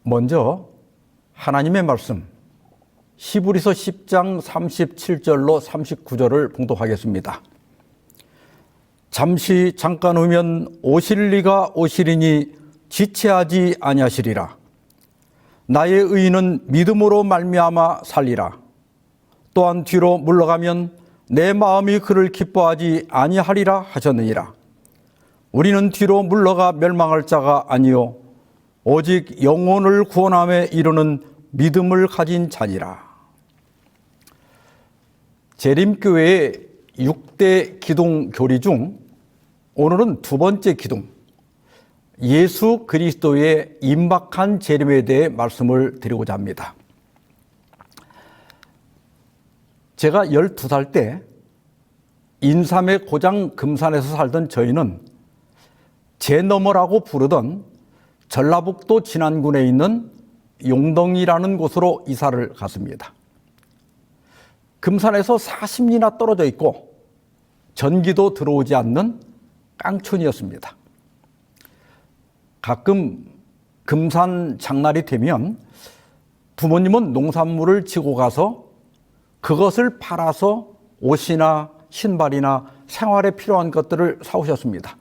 먼저 하나님의 말씀 히브리서 10장 37절로 39절을 봉독하겠습니다. 잠깐 후면 오실 이가 오시리니 지체하지 아니하시리라. 나의 의인은 믿음으로 말미암아 살리라. 또한 뒤로 물러가면 내 마음이 그를 기뻐하지 아니하리라 하셨느니라. 우리는 뒤로 물러가 멸망할 자가 아니요 오직 영혼을 구원함에 이르는 믿음을 가진 자니라. 재림교회의 6대 기둥 교리 중 오늘은 두 번째 기둥, 예수 그리스도의 임박한 재림에 대해 말씀을 드리고자 합니다. 제가 12살 때 인삼의 고장 금산에서 살던 저희는 제너머라고 부르던 전라북도 진안군에 있는 용동이라는 곳으로 이사를 갔습니다. 금산에서 40리나 떨어져 있고 전기도 들어오지 않는 깡촌이었습니다. 가끔 금산 장날이 되면 부모님은 농산물을 지고 가서 그것을 팔아서 옷이나 신발이나 생활에 필요한 것들을 사오셨습니다.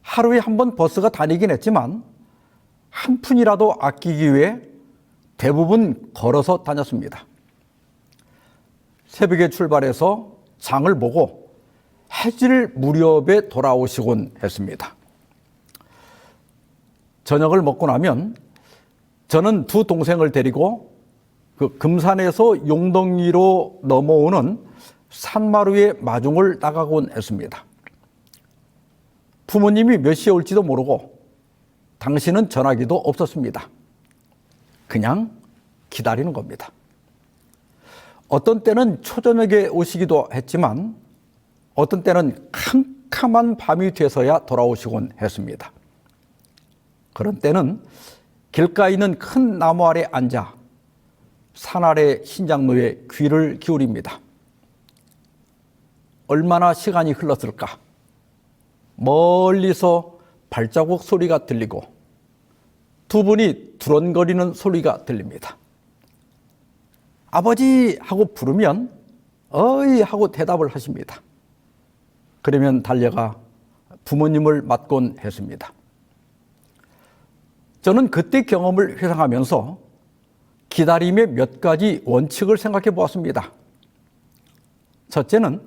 하루에 한 번 버스가 다니긴 했지만 한 푼이라도 아끼기 위해 대부분 걸어서 다녔습니다. 새벽에 출발해서 장을 보고 해질 무렵에 돌아오시곤 했습니다. 저녁을 먹고 나면 저는 두 동생을 데리고 그 금산에서 용동리로 넘어오는 산마루의 마중을 나가곤 했습니다. 부모님이 몇 시에 올지도 모르고 당시는 전화기도 없었습니다. 그냥 기다리는 겁니다. 어떤 때는 초저녁에 오시기도 했지만 어떤 때는 캄캄한 밤이 돼서야 돌아오시곤 했습니다. 그런 때는 길가에 있는 큰 나무 아래 앉아 산 아래 신장로에 귀를 기울입니다. 얼마나 시간이 흘렀을까? 멀리서 발자국 소리가 들리고 두 분이 두런거리는 소리가 들립니다. 아버지 하고 부르면 어이 하고 대답을 하십니다. 그러면 달려가 부모님을 맞곤 했습니다. 저는 그때 경험을 회상하면서 기다림의 몇 가지 원칙을 생각해 보았습니다. 첫째는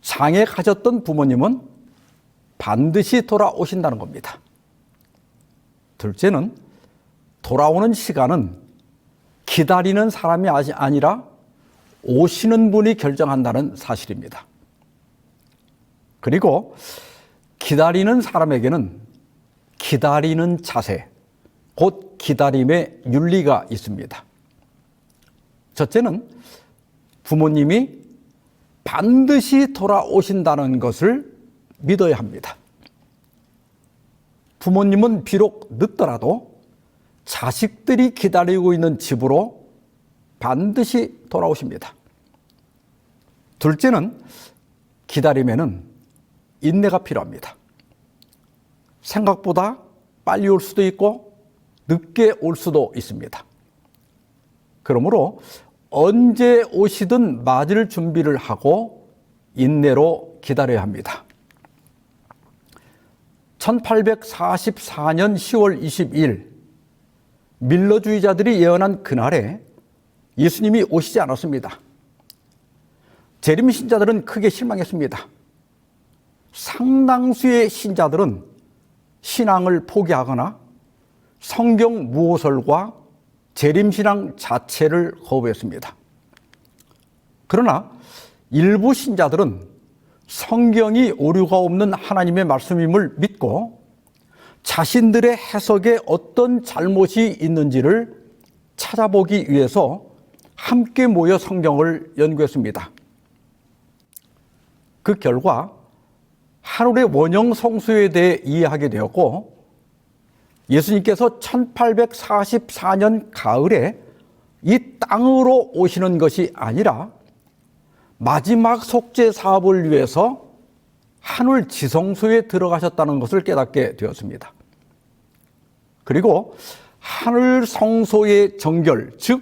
장에 가셨던 부모님은 반드시 돌아오신다는 겁니다. 둘째는 돌아오는 시간은 기다리는 사람이 아니라 오시는 분이 결정한다는 사실입니다. 그리고 기다리는 사람에게는 기다리는 자세, 곧 기다림의 윤리가 있습니다. 첫째는 부모님이 반드시 돌아오신다는 것을 믿어야 합니다. 부모님은 비록 늦더라도 자식들이 기다리고 있는 집으로 반드시 돌아오십니다. 둘째는 기다림에는 인내가 필요합니다. 생각보다 빨리 올 수도 있고 늦게 올 수도 있습니다. 그러므로 언제 오시든 맞을 준비를 하고 인내로 기다려야 합니다. 1844년 10월 22일 밀러주의자들이 예언한 그날에 예수님이 오시지 않았습니다. 재림 신자들은 크게 실망했습니다. 상당수의 신자들은 신앙을 포기하거나 성경 무호설과 재림신앙 자체를 거부했습니다. 그러나 일부 신자들은 성경이 오류가 없는 하나님의 말씀임을 믿고 자신들의 해석에 어떤 잘못이 있는지를 찾아보기 위해서 함께 모여 성경을 연구했습니다. 그 결과 하늘의 원형 성수에 대해 이해하게 되었고 예수님께서 1844년 가을에 이 땅으로 오시는 것이 아니라 마지막 속죄 사업을 위해서 하늘 지성소에 들어가셨다는 것을 깨닫게 되었습니다. 그리고 하늘 성소의 정결, 즉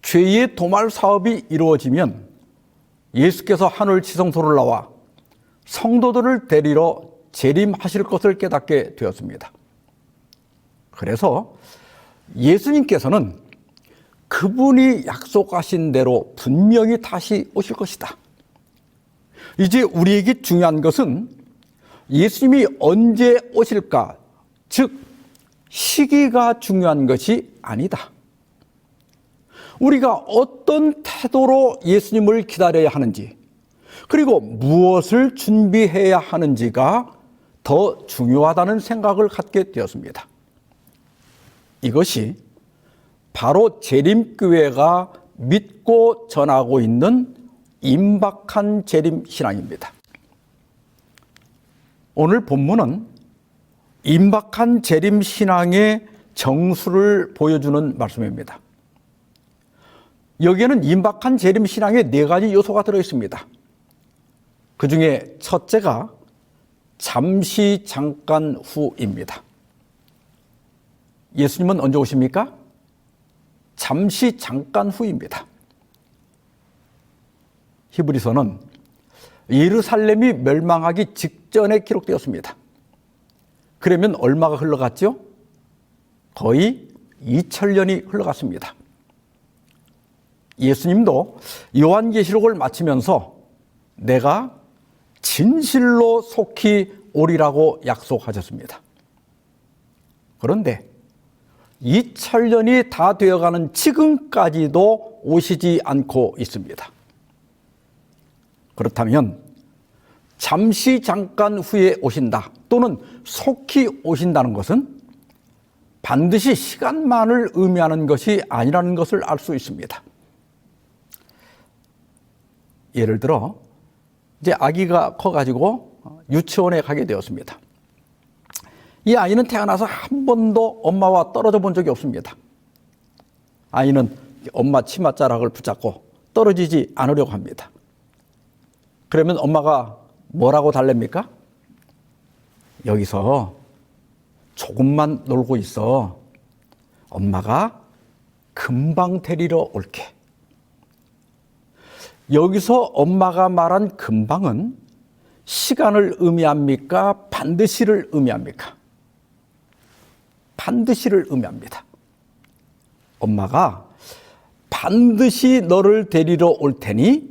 죄의 도말 사업이 이루어지면 예수께서 하늘 지성소를 나와 성도들을 데리러 재림하실 것을 깨닫게 되었습니다. 그래서 예수님께서는 그분이 약속하신 대로 분명히 다시 오실 것이다. 이제 우리에게 중요한 것은 예수님이 언제 오실까, 즉 시기가 중요한 것이 아니다. 우리가 어떤 태도로 예수님을 기다려야 하는지, 그리고 무엇을 준비해야 하는지가 더 중요하다는 생각을 갖게 되었습니다. 이것이 바로 재림교회가 믿고 전하고 있는 임박한 재림 신앙입니다. 오늘 본문은 임박한 재림 신앙의 정수를 보여주는 말씀입니다. 여기에는 임박한 재림 신앙의 4가지 요소가 들어있습니다. 그 중에 첫째가 잠시 잠깐 후입니다. 예수님은 언제 오십니까? 잠시 잠깐 후입니다. 히브리서는 예루살렘이 멸망하기 직전에 기록되었습니다. 그러면 얼마가 흘러갔죠? 거의 2000년이 흘러갔습니다. 예수님도 요한계시록을 마치면서 내가 진실로 속히 오리라고 약속하셨습니다. 그런데 2000년이 다 되어가는 지금까지도 오시지 않고 있습니다. 그렇다면 잠시 잠깐 후에 오신다 또는 속히 오신다는 것은 반드시 시간만을 의미하는 것이 아니라는 것을 알 수 있습니다. 예를 들어 이제 아기가 커가지고 유치원에 가게 되었습니다. 이 아이는 태어나서 한 번도 엄마와 떨어져 본 적이 없습니다. 아이는 엄마 치맛자락을 붙잡고 떨어지지 않으려고 합니다. 그러면 엄마가 뭐라고 달랩니까? 여기서 조금만 놀고 있어. 엄마가 금방 데리러 올게. 여기서 엄마가 말한 금방은 시간을 의미합니까? 반드시를 의미합니까? 반드시를 의미합니다. 엄마가 반드시 너를 데리러 올 테니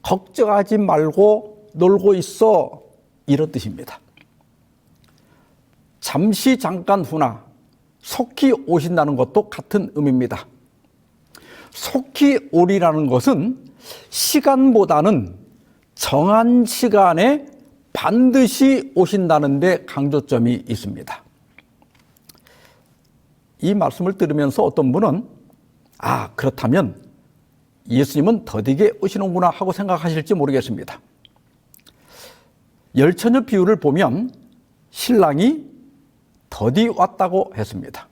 걱정하지 말고 놀고 있어, 이런 뜻입니다. 잠시 잠깐 후나 속히 오신다는 것도 같은 의미입니다. 속히 오리라는 것은 시간보다는 정한 시간에 반드시 오신다는 데 강조점이 있습니다. 이 말씀을 들으면서 어떤 분은 그렇다면 예수님은 더디게 오시는구나 하고 생각하실지 모르겠습니다. 열처녀 비유를 보면 신랑이 더디 왔다고 했습니다.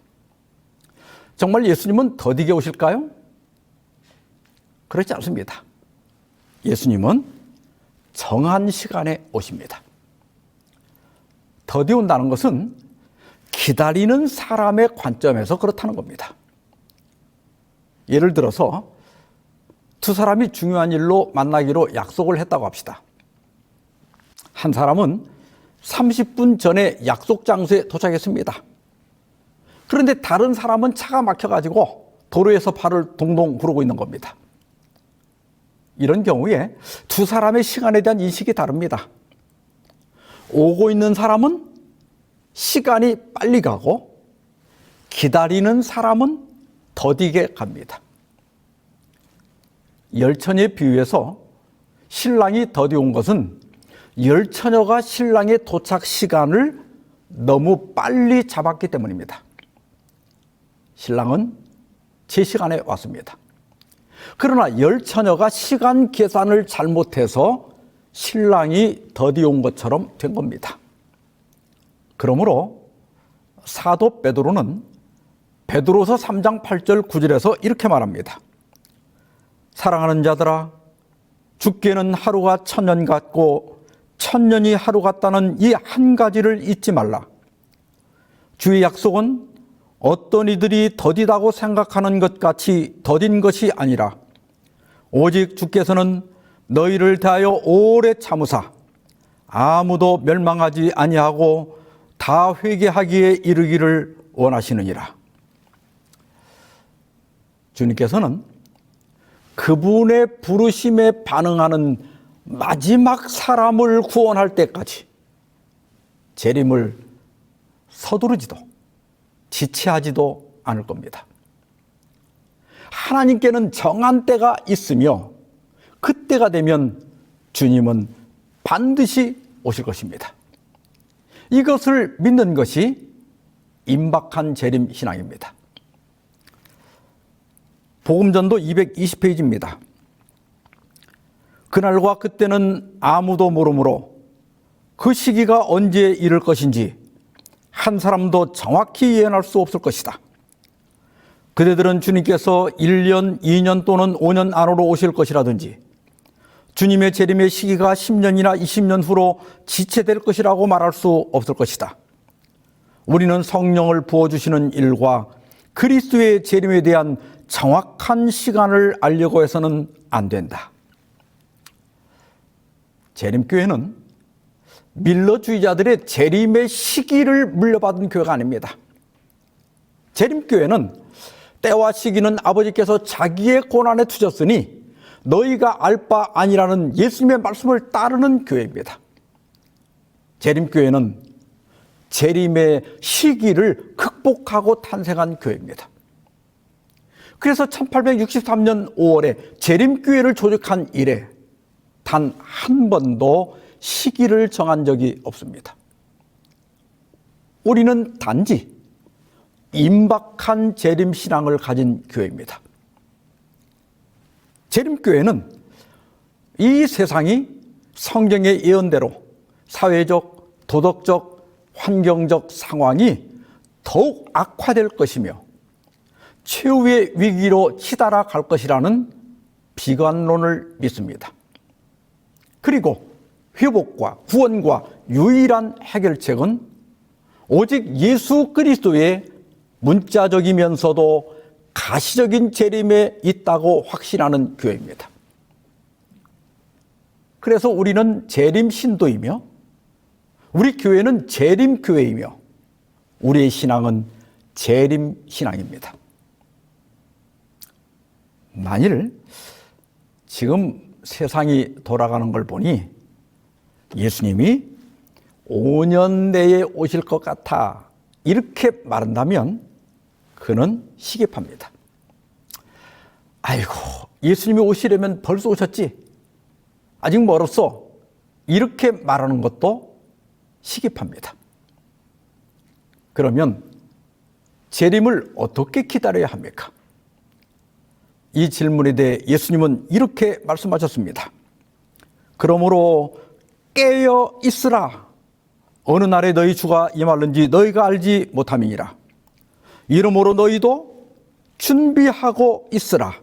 정말 예수님은 더디게 오실까요? 그렇지 않습니다. 예수님은 정한 시간에 오십니다. 더디 온다는 것은 기다리는 사람의 관점에서 그렇다는 겁니다. 예를 들어서 두 사람이 중요한 일로 만나기로 약속을 했다고 합시다. 한 사람은 30분 전에 약속 장소에 도착했습니다. 그런데 다른 사람은 차가 막혀가지고 도로에서 발을 동동 구르고 있는 겁니다. 이런 경우에 두 사람의 시간에 대한 인식이 다릅니다. 오고 있는 사람은 시간이 빨리 가고 기다리는 사람은 더디게 갑니다. 열처녀의 비유에서 신랑이 더디 온 것은 열처녀가 신랑의 도착 시간을 너무 빨리 잡았기 때문입니다. 신랑은 제 시간에 왔습니다. 그러나 열처녀가 시간 계산을 잘못해서 신랑이 더디 온 것처럼 된 겁니다. 그러므로 사도 베드로는 베드로서 3장 8절 9절에서 이렇게 말합니다. 사랑하는 자들아, 죽기에는 하루가 1000년 같고 1000년이 하루 같다는 이 한 가지를 잊지 말라. 주의 약속은 어떤 이들이 더디다고 생각하는 것 같이 더딘 것이 아니라 오직 주께서는 너희를 대하여 오래 참으사 아무도 멸망하지 아니하고 다 회개하기에 이르기를 원하시느니라. 주님께서는 그분의 부르심에 반응하는 마지막 사람을 구원할 때까지 재림을 서두르지도 지체하지도 않을 겁니다. 하나님께는 정한 때가 있으며 그때가 되면 주님은 반드시 오실 것입니다. 이것을 믿는 것이 임박한 재림 신앙입니다. 복음전도 220페이지입니다. 그날과 그때는 아무도 모르므로 그 시기가 언제 이를 것인지 한 사람도 정확히 예언할 수 없을 것이다. 그대들은 주님께서 1년, 2년 또는 5년 안으로 오실 것이라든지 주님의 재림의 시기가 10년이나 20년 후로 지체될 것이라고 말할 수 없을 것이다. 우리는 성령을 부어주시는 일과 그리스도의 재림에 대한 정확한 시간을 알려고 해서는 안 된다. 재림교회는 밀러주의자들의 재림의 시기를 물려받은 교회가 아닙니다. 재림교회는 때와 시기는 아버지께서 자기의 권한에 두셨으니 너희가 알 바 아니라는 예수님의 말씀을 따르는 교회입니다. 재림교회는 재림의 시기를 극복하고 탄생한 교회입니다. 그래서 1863년 5월에 재림교회를 조직한 이래 단 한 번도 시기를 정한 적이 없습니다. 우리는 단지 임박한 재림신앙을 가진 교회입니다. 재림교회는 이 세상이 성경의 예언대로 사회적, 도덕적, 환경적 상황이 더욱 악화될 것이며 최후의 위기로 치달아 갈 것이라는 비관론을 믿습니다. 그리고 회복과 구원과 유일한 해결책은 오직 예수 그리스도의 문자적이면서도 가시적인 재림에 있다고 확신하는 교회입니다. 그래서 우리는 재림 신도이며 우리 교회는 재림 교회이며 우리의 신앙은 재림 신앙입니다. 만일 지금 세상이 돌아가는 걸 보니 예수님이 5년 내에 오실 것 같아 이렇게 말한다면 그는 시기합니다. 아이고, 예수님이 오시려면 벌써 오셨지? 아직 멀었어. 이렇게 말하는 것도 시기합니다. 그러면 재림을 어떻게 기다려야 합니까? 이 질문에 대해 예수님은 이렇게 말씀하셨습니다. 그러므로 깨어 있으라. 어느 날에 너희 주가 임하는지 너희가 알지 못함이니라. 이러므로 너희도 준비하고 있으라.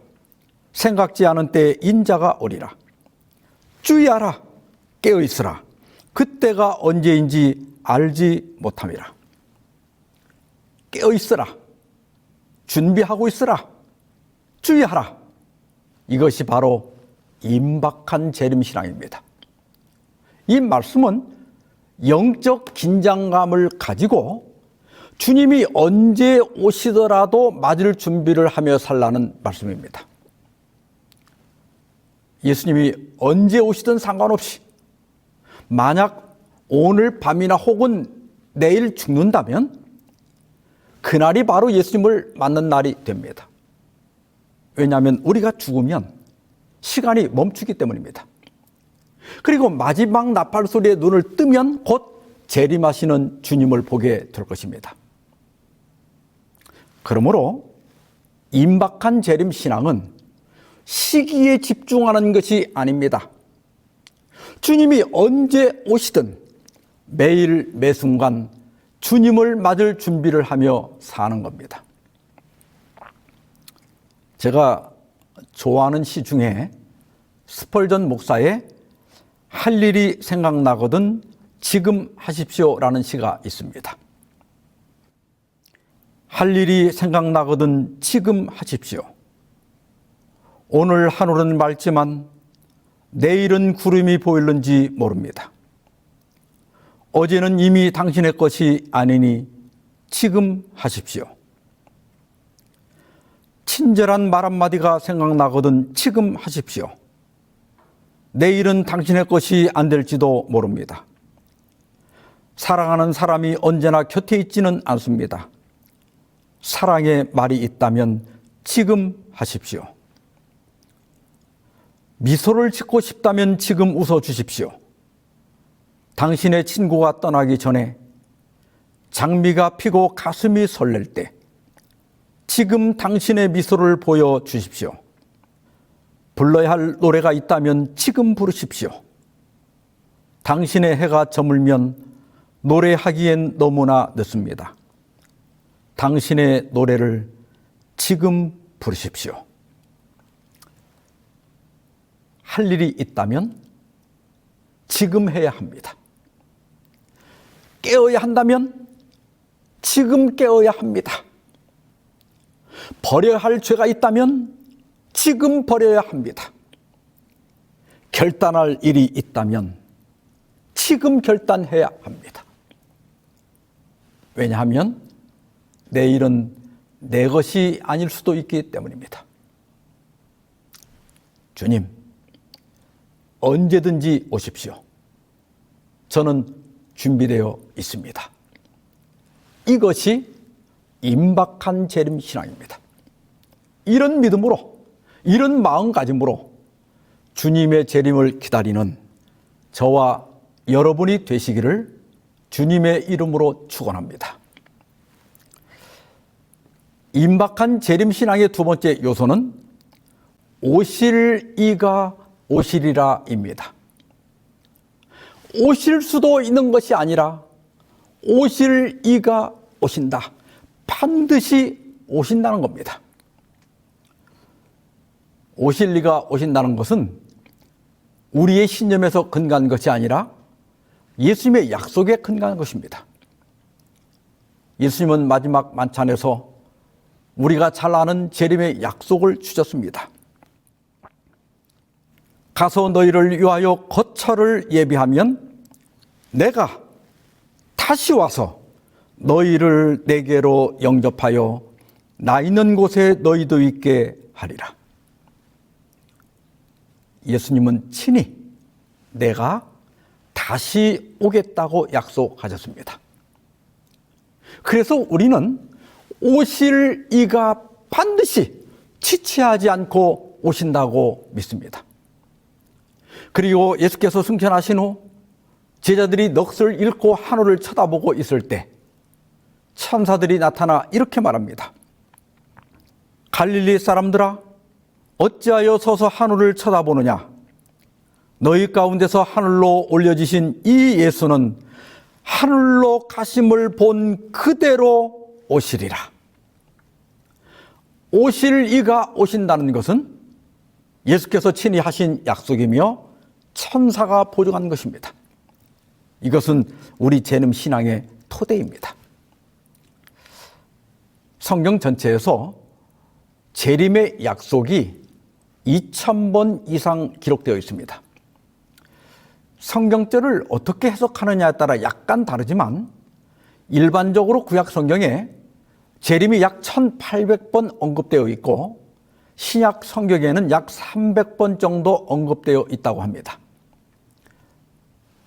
생각지 않은 때에 인자가 오리라. 주의하라. 깨어 있으라. 그때가 언제인지 알지 못함이라. 깨어 있으라. 준비하고 있으라. 주의하라. 이것이 바로 임박한 재림신앙입니다. 이 말씀은 영적 긴장감을 가지고 주님이 언제 오시더라도 맞을 준비를 하며 살라는 말씀입니다. 예수님이 언제 오시든 상관없이 만약 오늘 밤이나 혹은 내일 죽는다면 그날이 바로 예수님을 맞는 날이 됩니다. 왜냐하면 우리가 죽으면 시간이 멈추기 때문입니다. 그리고 마지막 나팔 소리에 눈을 뜨면 곧 재림하시는 주님을 보게 될 것입니다. 그러므로 임박한 재림 신앙은 시기에 집중하는 것이 아닙니다. 주님이 언제 오시든 매일 매순간 주님을 맞을 준비를 하며 사는 겁니다. 제가 좋아하는 시 중에 스펄전 목사의 할 일이 생각나거든 지금 하십시오라는 시가 있습니다. 할 일이 생각나거든 지금 하십시오. 오늘 하늘은 맑지만 내일은 구름이 보일는지 모릅니다. 어제는 이미 당신의 것이 아니니 지금 하십시오. 친절한 말 한마디가 생각나거든 지금 하십시오. 내일은 당신의 것이 안 될지도 모릅니다. 사랑하는 사람이 언제나 곁에 있지는 않습니다. 사랑의 말이 있다면 지금 하십시오. 미소를 짓고 싶다면 지금 웃어 주십시오. 당신의 친구가 떠나기 전에 장미가 피고 가슴이 설렐 때 지금 당신의 미소를 보여주십시오. 불러야 할 노래가 있다면 지금 부르십시오. 당신의 해가 저물면 노래하기엔 너무나 늦습니다. 당신의 노래를 지금 부르십시오. 할 일이 있다면 지금 해야 합니다. 깨어야 한다면 지금 깨어야 합니다. 버려야 할 죄가 있다면 지금 버려야 합니다. 결단할 일이 있다면 지금 결단해야 합니다. 왜냐하면 내일은 내 것이 아닐 수도 있기 때문입니다. 주님, 언제든지 오십시오. 저는 준비되어 있습니다. 이것이 임박한 재림 신앙입니다. 이런 믿음으로, 이런 마음가짐으로 주님의 재림을 기다리는 저와 여러분이 되시기를 주님의 이름으로 축원합니다. 임박한 재림 신앙의 두 번째 요소는 오실 이가 오시리라입니다. 오실 수도 있는 것이 아니라 오실 이가 오신다. 반드시 오신다는 겁니다. 오실 이가 오신다는 것은 우리의 신념에서 근거한 것이 아니라 예수님의 약속에 근거한 것입니다. 예수님은 마지막 만찬에서 우리가 잘 아는 재림의 약속을 주셨습니다. 가서 너희를 위하여 거처를 예비하면 내가 다시 와서 너희를 내게로 영접하여 나 있는 곳에 너희도 있게 하리라. 예수님은 친히 내가 다시 오겠다고 약속하셨습니다. 그래서 우리는 오실 이가 반드시 지체하지 않고 오신다고 믿습니다. 그리고 예수께서 승천하신 후 제자들이 넋을 잃고 하늘을 쳐다보고 있을 때 천사들이 나타나 이렇게 말합니다. 갈릴리 사람들아, 어찌하여 서서 하늘을 쳐다보느냐? 너희 가운데서 하늘로 올려지신 이 예수는 하늘로 가심을 본 그대로 오시리라. 오실 이가 오신다는 것은 예수께서 친히 하신 약속이며 천사가 보증한 것입니다. 이것은 우리 재림 신앙의 토대입니다. 성경 전체에서 재림의 약속이 2000번 이상 기록되어 있습니다. 성경절을 어떻게 해석하느냐에 따라 약간 다르지만 일반적으로 구약 성경에 재림이 약 1800번 언급되어 있고 신약 성경에는 약 300번 정도 언급되어 있다고 합니다.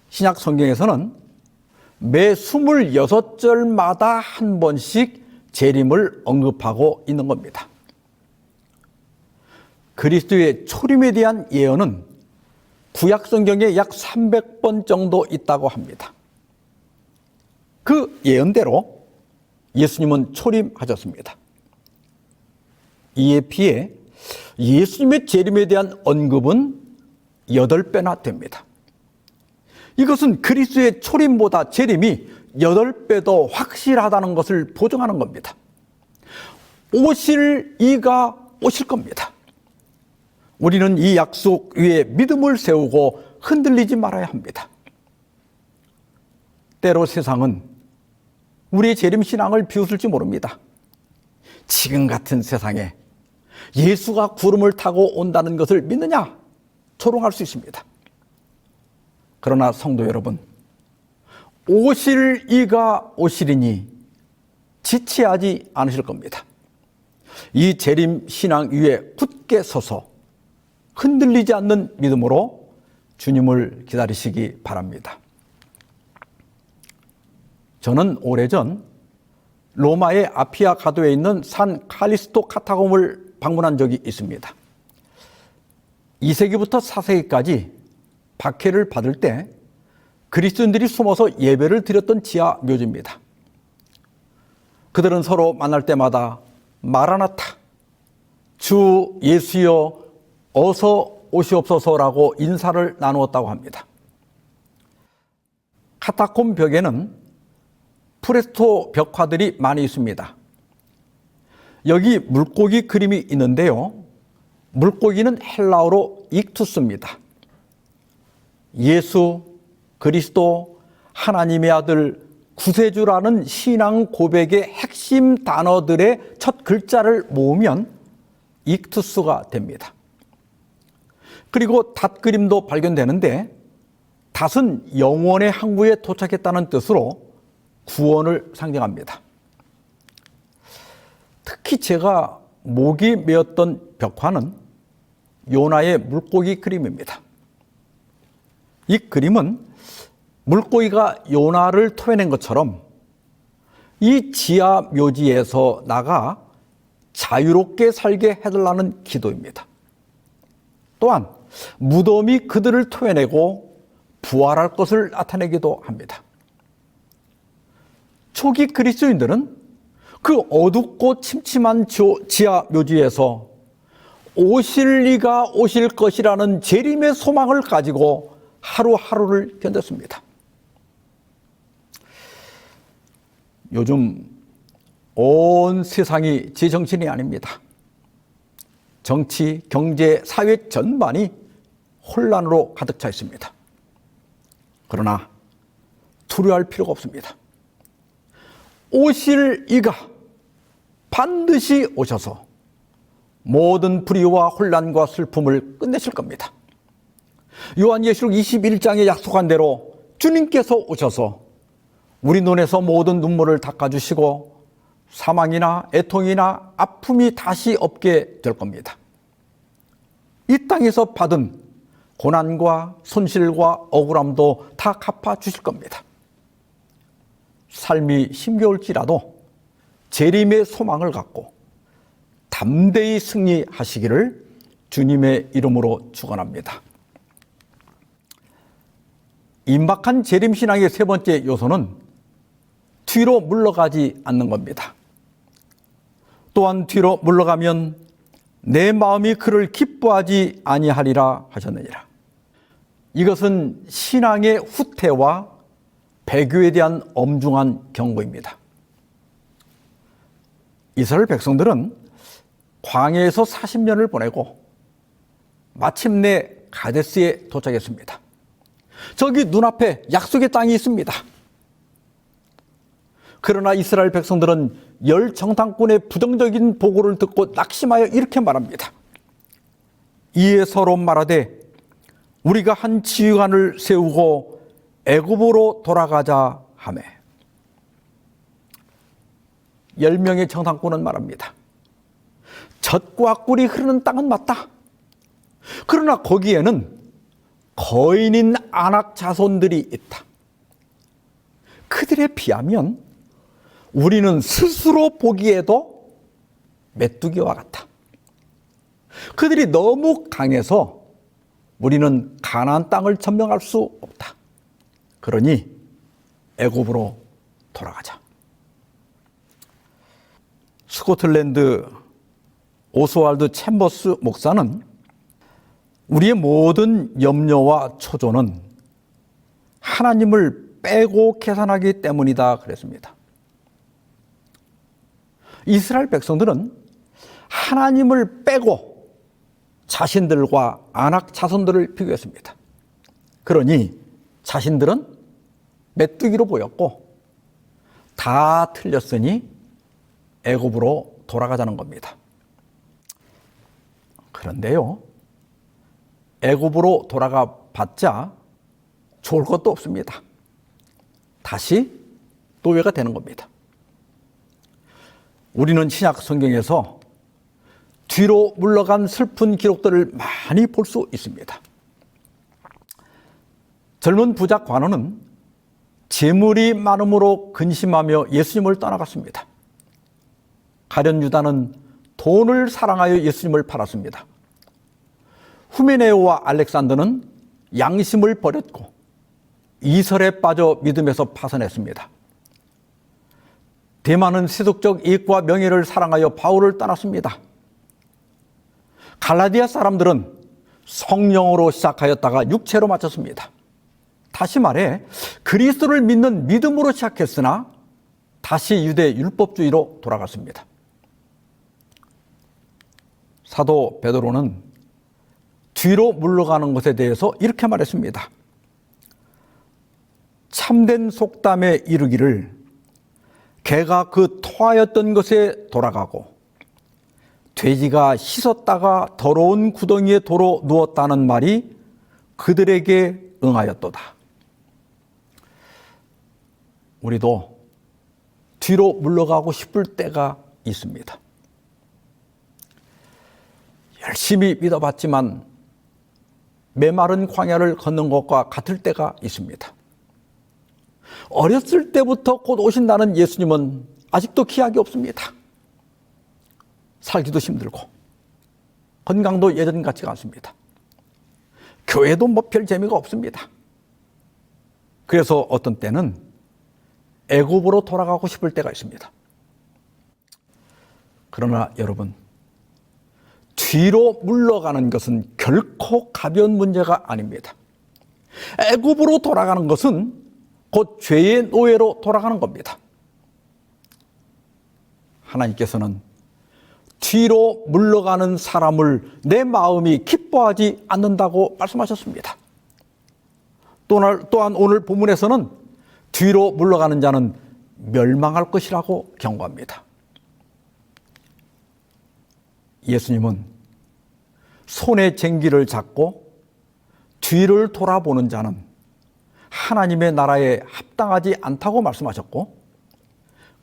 신약 성경에서는 매 26절마다 한 번씩 재림을 언급하고 있는 겁니다. 그리스도의 초림에 대한 예언은 구약 성경에 약 300번 정도 있다고 합니다. 그 예언대로 예수님은 초림하셨습니다. 이에 비해 예수님의 재림에 대한 언급은 8배나 됩니다. 이것은 그리스도의 초림보다 재림이 8배 더 확실하다는 것을 보증하는 겁니다. 오실 이가 오실 겁니다. 우리는 이 약속 위에 믿음을 세우고 흔들리지 말아야 합니다. 때로 세상은 우리의 재림 신앙을 비웃을지 모릅니다. 지금 같은 세상에 예수가 구름을 타고 온다는 것을 믿느냐? 조롱할 수 있습니다. 그러나 성도 여러분, 오실 이가 오시리니 지체하지 않으실 겁니다. 이 재림 신앙 위에 굳게 서서 흔들리지 않는 믿음으로 주님을 기다리시기 바랍니다. 저는 오래전 로마의 아피아 가도에 있는 산 칼리스토 카타콤을 방문한 적이 있습니다. 2세기부터 4세기까지 박해를 받을 때 그리스도인들이 숨어서 예배를 드렸던 지하 묘지입니다. 그들은 서로 만날 때마다 마라나타, 주 예수여 어서 오시옵소서라고 인사를 나누었다고 합니다. 카타콤 벽에는 프레스토 벽화들이 많이 있습니다. 여기 물고기 그림이 있는데요. 물고기는 헬라어로 익투스입니다. 예수, 그리스도, 하나님의 아들, 구세주라는 신앙 고백의 핵심 단어들의 첫 글자를 모으면 익투스가 됩니다. 그리고 닷 그림도 발견되는데 닷은 영원의 항구에 도착했다는 뜻으로 구원을 상징합니다. 특히 제가 목이 메었던 벽화는 요나의 물고기 그림입니다. 이 그림은 물고기가 요나를 토해낸 것처럼 이 지하 묘지에서 나가 자유롭게 살게 해달라는 기도입니다. 또한 무덤이 그들을 토해내고 부활할 것을 나타내기도 합니다. 초기 그리스도인들은 그 어둡고 침침한 지하 묘지에서 오실 이가 오실 것이라는 재림의 소망을 가지고 하루하루를 견뎠습니다. 요즘 온 세상이 제정신이 아닙니다. 정치, 경제, 사회 전반이 혼란으로 가득 차 있습니다. 그러나 두려워할 필요가 없습니다. 오실 이가 반드시 오셔서 모든 불의와 혼란과 슬픔을 끝내실 겁니다. 요한계시록 21장에 약속한 대로 주님께서 오셔서 우리 눈에서 모든 눈물을 닦아주시고 사망이나 애통이나 아픔이 다시 없게 될 겁니다. 이 땅에서 받은 고난과 손실과 억울함도 다 갚아주실 겁니다. 삶이 힘겨울지라도 재림의 소망을 갖고 담대히 승리하시기를 주님의 이름으로 축원합니다. 임박한 재림신앙의 세 번째 요소는 뒤로 물러가지 않는 겁니다. 또한 뒤로 물러가면 내 마음이 그를 기뻐하지 아니하리라 하셨느니라. 이것은 신앙의 후퇴와 배교에 대한 엄중한 경고입니다. 이스라엘 백성들은 광야에서 40년을 보내고 마침내 가데스에 도착했습니다. 저기 눈앞에 약속의 땅이 있습니다. 그러나 이스라엘 백성들은 열 정탐꾼의 부정적인 보고를 듣고 낙심하여 이렇게 말합니다. 이에 서로 말하되 우리가 한 지휘관을 세우고 애굽으로 돌아가자 하매 10명의 정탐꾼은 말합니다. 젖과 꿀이 흐르는 땅은 맞다. 그러나 거기에는 거인인 아낙 자손들이 있다. 그들에 비하면 우리는 스스로 보기에도 메뚜기와 같다. 그들이 너무 강해서 우리는 가나안 땅을 점령할 수 없다. 그러니 애굽으로 돌아가자. 스코틀랜드 오스왈드 챔버스 목사는 우리의 모든 염려와 초조는 하나님을 빼고 계산하기 때문이다 그랬습니다. 이스라엘 백성들은 하나님을 빼고 자신들과 아낙 자손들을 비교했습니다. 그러니 자신들은 메뚜기로 보였고 다 틀렸으니 애굽으로 돌아가자는 겁니다. 그런데요, 애굽으로 돌아가 봤자 좋을 것도 없습니다. 다시 노예가 되는 겁니다. 우리는 신약 성경에서 뒤로 물러간 슬픈 기록들을 많이 볼 수 있습니다. 젊은 부자 관원은 재물이 많음으로 근심하며 예수님을 떠나갔습니다. 가룟 유다는 돈을 사랑하여 예수님을 팔았습니다. 후메네오와 알렉산더는 양심을 버렸고 이설에 빠져 믿음에서 파산했습니다. 데마는 세속적 이익과 명예를 사랑하여 바울을 떠났습니다. 갈라디아 사람들은 성령으로 시작하였다가 육체로 마쳤습니다. 다시 말해 그리스도를 믿는 믿음으로 시작했으나 다시 유대 율법주의로 돌아갔습니다. 사도 베드로는 뒤로 물러가는 것에 대해서 이렇게 말했습니다. 참된 속담에 이르기를 개가 그 토하였던 것에 돌아가고 돼지가 씻었다가 더러운 구덩이에 도로 누웠다는 말이 그들에게 응하였도다. 우리도 뒤로 물러가고 싶을 때가 있습니다. 열심히 믿어봤지만 메마른 광야를 걷는 것과 같을 때가 있습니다. 어렸을 때부터 곧 오신다는 예수님은 아직도 기약이 없습니다. 살기도 힘들고 건강도 예전 같지가 않습니다. 교회도 뭐 별 재미가 없습니다. 그래서 어떤 때는 애굽으로 돌아가고 싶을 때가 있습니다. 그러나 여러분, 뒤로 물러가는 것은 결코 가벼운 문제가 아닙니다. 애굽으로 돌아가는 것은 곧 죄의 노예로 돌아가는 겁니다. 하나님께서는 뒤로 물러가는 사람을 내 마음이 기뻐하지 않는다고 말씀하셨습니다. 또한 오늘 본문에서는 뒤로 물러가는 자는 멸망할 것이라고 경고합니다. 예수님은 손에 쟁기를 잡고 뒤를 돌아보는 자는 하나님의 나라에 합당하지 않다고 말씀하셨고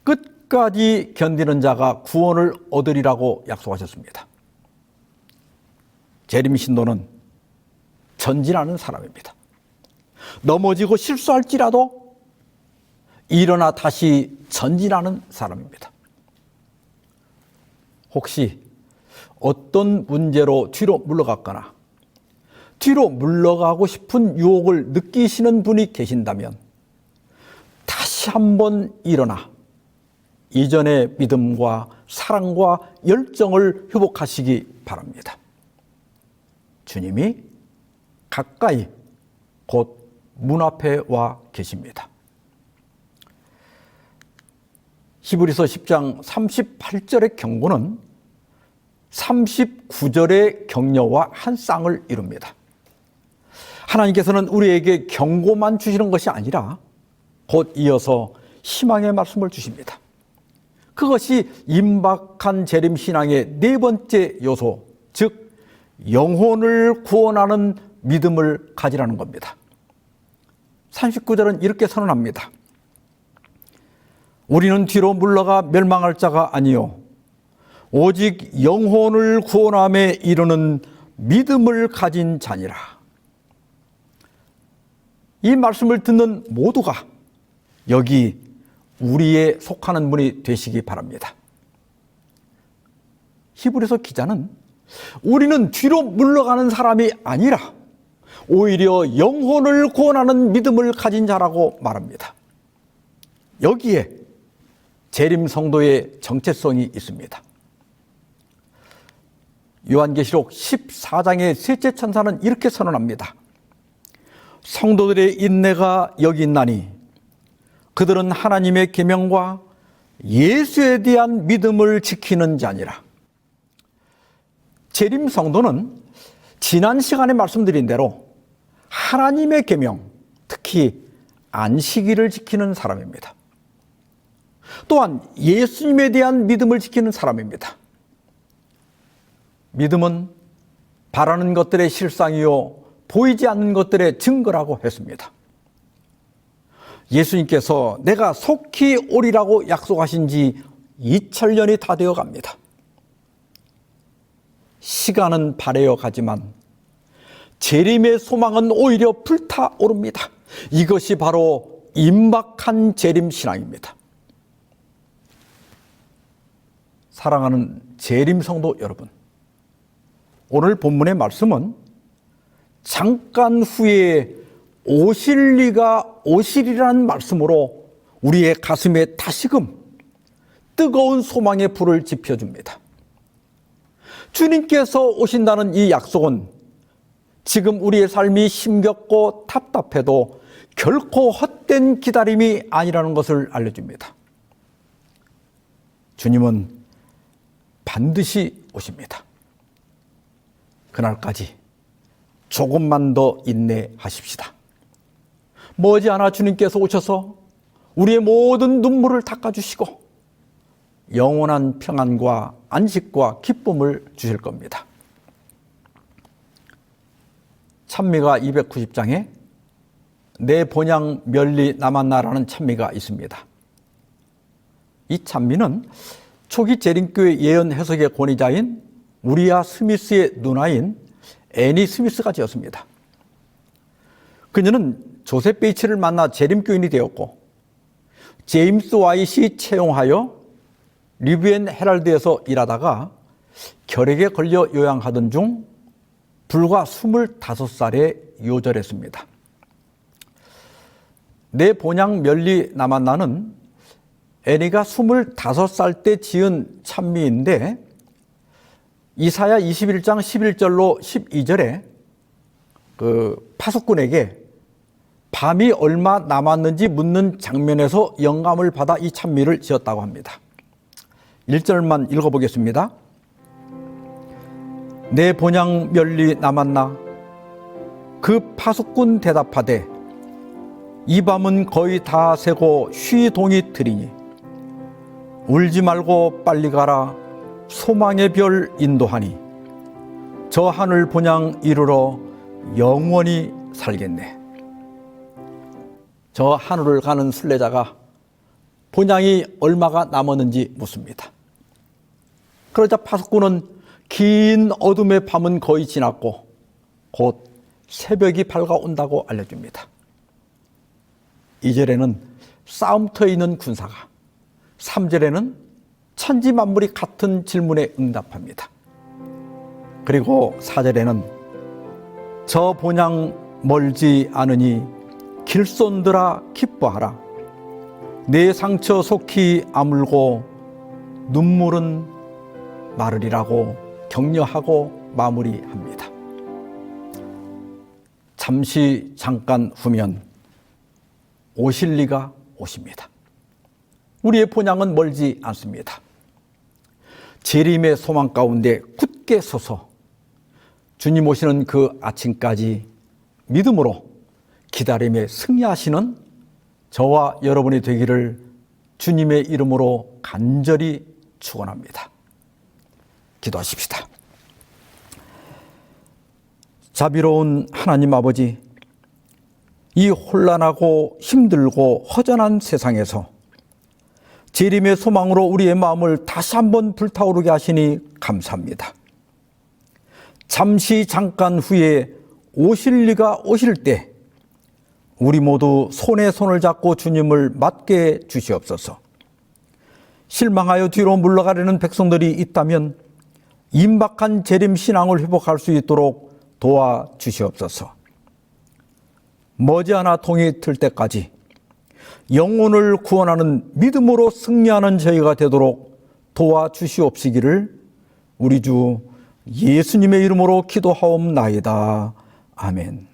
끝까지 견디는 자가 구원을 얻으리라고 약속하셨습니다. 재림 신도는 전진하는 사람입니다. 넘어지고 실수할지라도 일어나 다시 전진하는 사람입니다. 혹시 어떤 문제로 뒤로 물러갔거나 뒤로 물러가고 싶은 유혹을 느끼시는 분이 계신다면 다시 한번 일어나 이전의 믿음과 사랑과 열정을 회복하시기 바랍니다. 주님이 가까이 곧 문 앞에 와 계십니다. 히브리서 10장 38절의 경고는 39절의 격려와 한 쌍을 이룹니다. 하나님께서는 우리에게 경고만 주시는 것이 아니라 곧 이어서 희망의 말씀을 주십니다. 그것이 임박한 재림 신앙의 네 번째 요소, 즉 영혼을 구원하는 믿음을 가지라는 겁니다. 39절은 이렇게 선언합니다. 우리는 뒤로 물러가 멸망할 자가 아니요 오직 영혼을 구원함에 이르는 믿음을 가진 자니라. 이 말씀을 듣는 모두가 여기 우리에 속하는 분이 되시기 바랍니다. 히브리서 기자는 우리는 뒤로 물러가는 사람이 아니라 오히려 영혼을 구원하는 믿음을 가진 자라고 말합니다. 여기에 재림 성도의 정체성이 있습니다. 요한계시록 14장의 셋째 천사는 이렇게 선언합니다. 성도들의 인내가 여기 있나니 그들은 하나님의 계명과 예수에 대한 믿음을 지키는 자니라. 재림 성도는 지난 시간에 말씀드린 대로 하나님의 계명, 특히 안식일을 지키는 사람입니다. 또한 예수님에 대한 믿음을 지키는 사람입니다. 믿음은 바라는 것들의 실상이요 보이지 않는 것들의 증거라고 했습니다. 예수님께서 내가 속히 오리라고 약속하신 지 2000년이 다 되어 갑니다. 시간은 바래어 가지만 재림의 소망은 오히려 불타오릅니다. 이것이 바로 임박한 재림 신앙입니다. 사랑하는 재림 성도 여러분, 오늘 본문의 말씀은 잠깐 후에 오실 리가 오시리라는 말씀으로 우리의 가슴에 다시금 뜨거운 소망의 불을 지펴줍니다. 주님께서 오신다는 이 약속은 지금 우리의 삶이 힘겹고 답답해도 결코 헛된 기다림이 아니라는 것을 알려줍니다. 주님은 반드시 오십니다. 그날까지 조금만 더 인내하십시다. 머지않아 주님께서 오셔서 우리의 모든 눈물을 닦아주시고 영원한 평안과 안식과 기쁨을 주실 겁니다. 찬미가 290장에 내 본향 멸리 남았나라는 찬미가 있습니다. 이 찬미는 초기 재림교회 예언 해석의 권위자인 우리아 스미스의 누나인 애니 스미스가 지었습니다. 그녀는 조셉 베이츠를 만나 재림교인이 되었고 제임스 와이시 채용하여 리뷰 앤 헤럴드에서 일하다가 결핵에 걸려 요양하던 중 불과 25살에 요절했습니다. 내 본향 멸리 남았나는 애니가 25살 때 지은 찬미인데 이사야 21장 11절로 12절에 그 파수꾼에게 밤이 얼마 남았는지 묻는 장면에서 영감을 받아 이 찬미를 지었다고 합니다. 1절만 읽어보겠습니다. 내 본향 멸리 남았나? 그 파수꾼 대답하되 이 밤은 거의 다 새고 쉬동이 들이니 울지 말고 빨리 가라 소망의 별 인도하니 저 하늘 본향 이르러 영원히 살겠네. 저 하늘을 가는 순례자가 본향이 얼마가 남았는지 묻습니다. 그러자 파수꾼은 긴 어둠의 밤은 거의 지났고 곧 새벽이 밝아온다고 알려줍니다. 2절에는 싸움터에 있는 군사가, 3절에는 천지 만물이 같은 질문에 응답합니다. 그리고 4절에는 저 본향 멀지 않으니 길손들아 기뻐하라. 내 상처 속히 아물고 눈물은 마르리라고 격려하고 마무리합니다. 잠시 잠깐 후면 오실 리가 오십니다. 우리의 본향은 멀지 않습니다. 재림의 소망 가운데 굳게 서서 주님 오시는 그 아침까지 믿음으로 기다림에 승리하시는 저와 여러분이 되기를 주님의 이름으로 간절히 축원합니다. 기도하십시다. 자비로운 하나님 아버지, 이 혼란하고 힘들고 허전한 세상에서 재림의 소망으로 우리의 마음을 다시 한번 불타오르게 하시니 감사합니다. 잠시 잠깐 후에 오실 리가 오실 때 우리 모두 손에 손을 잡고 주님을 맞게 주시옵소서. 실망하여 뒤로 물러가려는 백성들이 있다면 임박한 재림 신앙을 회복할 수 있도록 도와주시옵소서. 머지않아 동이 틀 때까지 영혼을 구원하는 믿음으로 승리하는 저희가 되도록 도와주시옵시기를 우리 주 예수님의 이름으로 기도하옵나이다. 아멘.